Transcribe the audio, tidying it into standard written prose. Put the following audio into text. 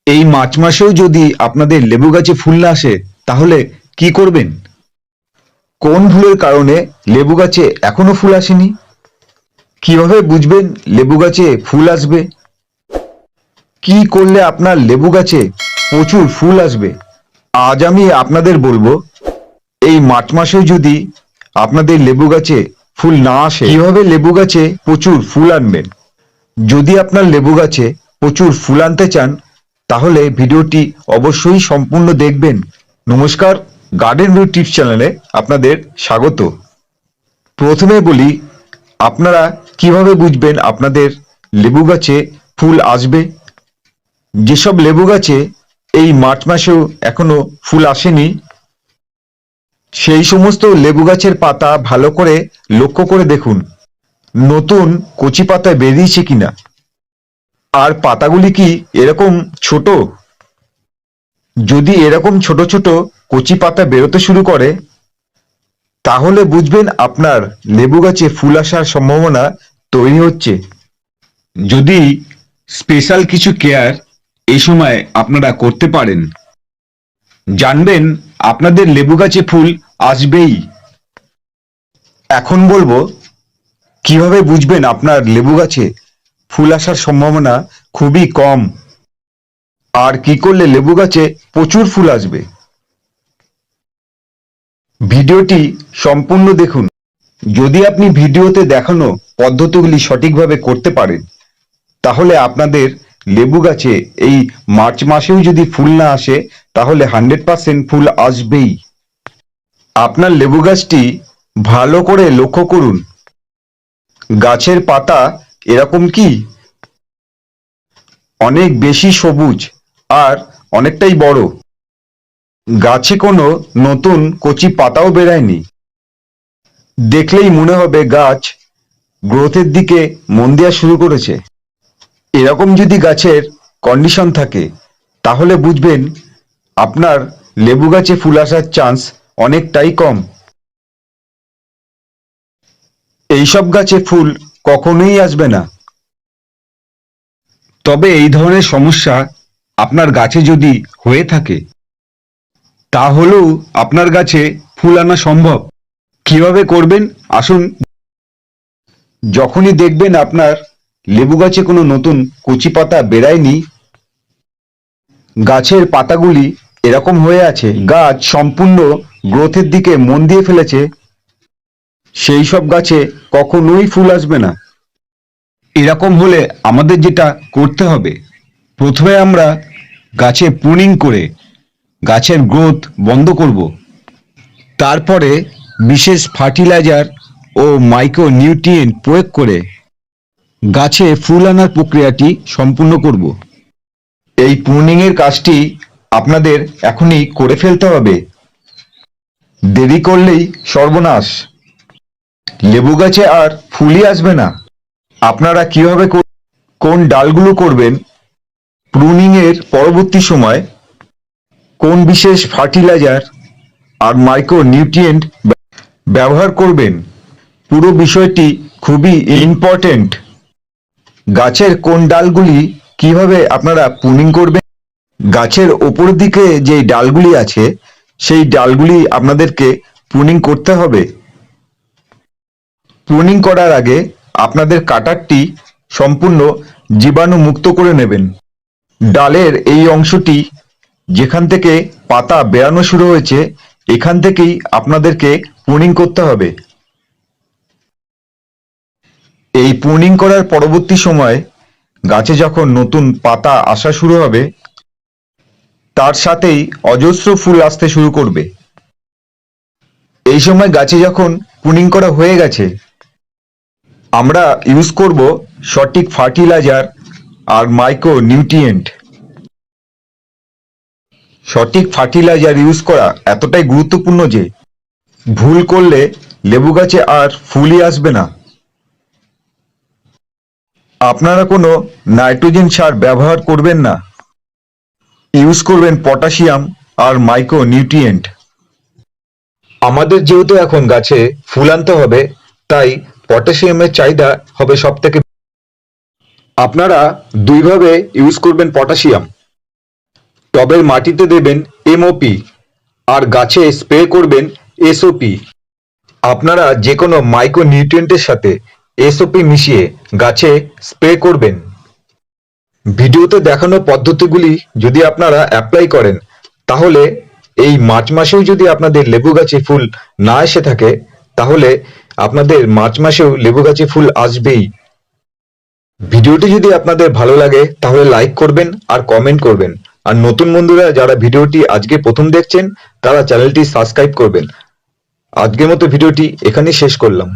এই মার্চ মাসেও যদি আপনাদের লেবু গাছে ফুল না আসে তাহলে কি করবেন? কোন ভুলের কারণে লেবু গাছে এখনো ফুল আসেনি? কিভাবে বুঝবেন লেবু গাছে ফুল আসবে? কি করলে আপনার লেবু গাছে প্রচুর ফুল আসবে? আজ আমি আপনাদের বলবো এই মার্চ মাসেও যদি আপনাদের লেবু গাছে ফুল না আসে কিভাবে লেবু গাছে প্রচুর ফুল আনবেন। যদি আপনার লেবু গাছে প্রচুর ফুল আনতে চান তাহলে ভিডিওটি অবশ্যই সম্পূর্ণ দেখবেন। নমস্কার, গার্ডেন ভিউ টিপস চ্যানেলে আপনাদের স্বাগত। প্রথমে বলি, আপনারা কিভাবে বুঝবেন আপনাদের লেবু গাছে ফুল আসবে? যেসব লেবু গাছে এই মার্চ মাসেও এখনো ফুল আসেনি সেই সমস্ত লেবু গাছের পাতা ভালো করে লক্ষ্য করে দেখুন নতুন কচি পাতা বেরিয়েছে কিনা। আর পাতাগুলি কি এরকম ছোট? যদি এরকম ছোট ছোট কচি পাতা বেরোতে শুরু করে তাহলে বুঝবেন আপনার লেবু গাছে ফুল আসার সম্ভাবনা তৈরি হচ্ছে। যদি স্পেশাল কিছু কেয়ার এই সময় আপনারা করতে পারেন, জানবেন আপনাদের লেবু গাছে ফুল আসবেই। এখন বলবো কিভাবে বুঝবেন আপনার লেবু গাছে ফুল আসার সম্ভাবনা খুবই কম, আর কি করলে লেবু গাছে প্রচুর ফুল আসবে। ভিডিওটি সম্পূর্ণ দেখুন। যদি আপনি ভিডিওতে দেখানো পদ্ধতিগুলি সঠিকভাবে করতে পারেন তাহলে আপনাদের লেবু গাছে এই মার্চ মাসেও যদি ফুল না আসে তাহলে 100% ফুল আসবেই। আপনার লেবু গাছটি ভালো করে লক্ষ্য করুন, গাছের পাতা এরকম কি অনেক বেশি সবুজ আর অনেকটাই বড়? গাছে কোনো নতুন কচি পাতাও বেরায়নি, দেখলেই মনে হবে গাছ গ্রোথের দিকে মন দেওয়া শুরু করেছে। এরকম যদি গাছের কন্ডিশন থাকে তাহলে বুঝবেন আপনার লেবু গাছে ফুল আসার চান্স অনেকটাই কম। এইসব গাছে ফুল কখনোই আসবে না। তবে এই ধরনের সমস্যা আপনার গাছে যদি হয়ে থাকে তাহলেও আপনার গাছে ফুল আনা সম্ভব। কিভাবে করবেন আসুন। যখনই দেখবেন আপনার লেবু গাছে কোনো নতুন কচি পাতা বেরায়নি, গাছের পাতাগুলি এরকম হয়ে আছে, গাছ সম্পূর্ণ গ্রোথের দিকে মন দিয়ে ফেলেছে, সেই সব গাছে কখনোই ফুল আসবে না। এরকম হলে আমাদের যেটা করতে হবে, প্রথমে আমরা গাছে প্রুনিং করে গাছের গ্রোথ বন্ধ করব। তারপরে বিশেষ ফার্টিলাইজার ও মাইক্রো নিউট্রিয়েন্ট প্রয়োগ করে গাছে ফুল আনার প্রক্রিয়াটি সম্পূর্ণ করব। এই প্রুনিংয়ের কাজটি আপনাদের এখনই করে ফেলতে হবে, দেরি করলেই সর্বনাশ। লেবু গাছে আর ফুলই আসবে না। আপনারা কিভাবে কোন ডালগুলো করবেন, প্রুনিং এর পরবর্তী সময় কোন বিশেষ ফার্টিলাইজার আর মাইক্রো নিউট্রিয়েন্ট ব্যবহার করবেন, পুরো বিষয়টি খুবই ইম্পর্টেন্ট। গাছের কোন ডালগুলি কিভাবে আপনারা প্রুনিং করবেন, গাছের ওপর দিকে যে ডালগুলি আছে সেই ডালগুলি আপনাদেরকে প্রুনিং করতে হবে। প্রুনিং করার আগে আপনাদের কাটারটি সম্পূর্ণ জীবাণু মুক্ত করে নেবেন। ডালের এই অংশটি যেখান থেকে পাতা বেরানো শুরু হয়েছে এখান থেকেই আপনাদেরকে প্রুনিং করতে হবে। এই প্রুনিং করার পরবর্তী সময় গাছে যখন নতুন পাতা আসা শুরু হবে তার সাথেই অজস্র ফুল আসতে শুরু করবে। এই সময় গাছে যখন প্রুনিং করা হয়ে গেছে আমরা ইউজ করব সঠিক ফার্টিলাইজার আর মাইক্রো নিউট্রিয়েন্ট। সঠিক ফার্টিলাইজার ইউজ করা এতটাই গুরুত্বপূর্ণ যে ভুল করলে লেবু গাছে আর ফুলই আসবে না। আপনারা কোনো নাইট্রোজেন সার ব্যবহার করবেন না, ইউজ করবেন পটাশিয়াম আর মাইক্রো নিউট্রিয়েন্ট। আমাদের যেহেতু এখন গাছে ফুল আনতে হবে তাই পটাশিয়ামের চাহিদা হবে সব থেকে। আপনারা দুইভাবে ইউজ করবেন পটাশিয়াম। টবের মাটিতে দেবেন এমওপি আর গাছে স্প্রে করবেন এসওপি। আপনারা যে কোনো মাইক্রো নিউট্রিয়েন্টের সাথে এসওপি মিশিয়ে গাছে স্প্রে করবেন। ভিডিওতে দেখানো পদ্ধতিগুলি যদি আপনারা অ্যাপ্লাই করেন তাহলে এই মার্চ মাসেও যদি আপনাদের লেবু গাছে ফুল না এসে থাকে তাহলে আপনাদের মার্চ মাসেও লেবু গাছে ফুল আসবেই। ভিডিওটি যদি আপনাদের ভালো লাগে তাহলে লাইক করবেন আর কমেন্ট করবেন, আর নতুন বন্ধুরা যারা ভিডিওটি আজকে প্রথম দেখছেন তারা চ্যানেলটি সাবস্ক্রাইব করবেন। আজকের মতো ভিডিওটি এখানেই শেষ করলাম।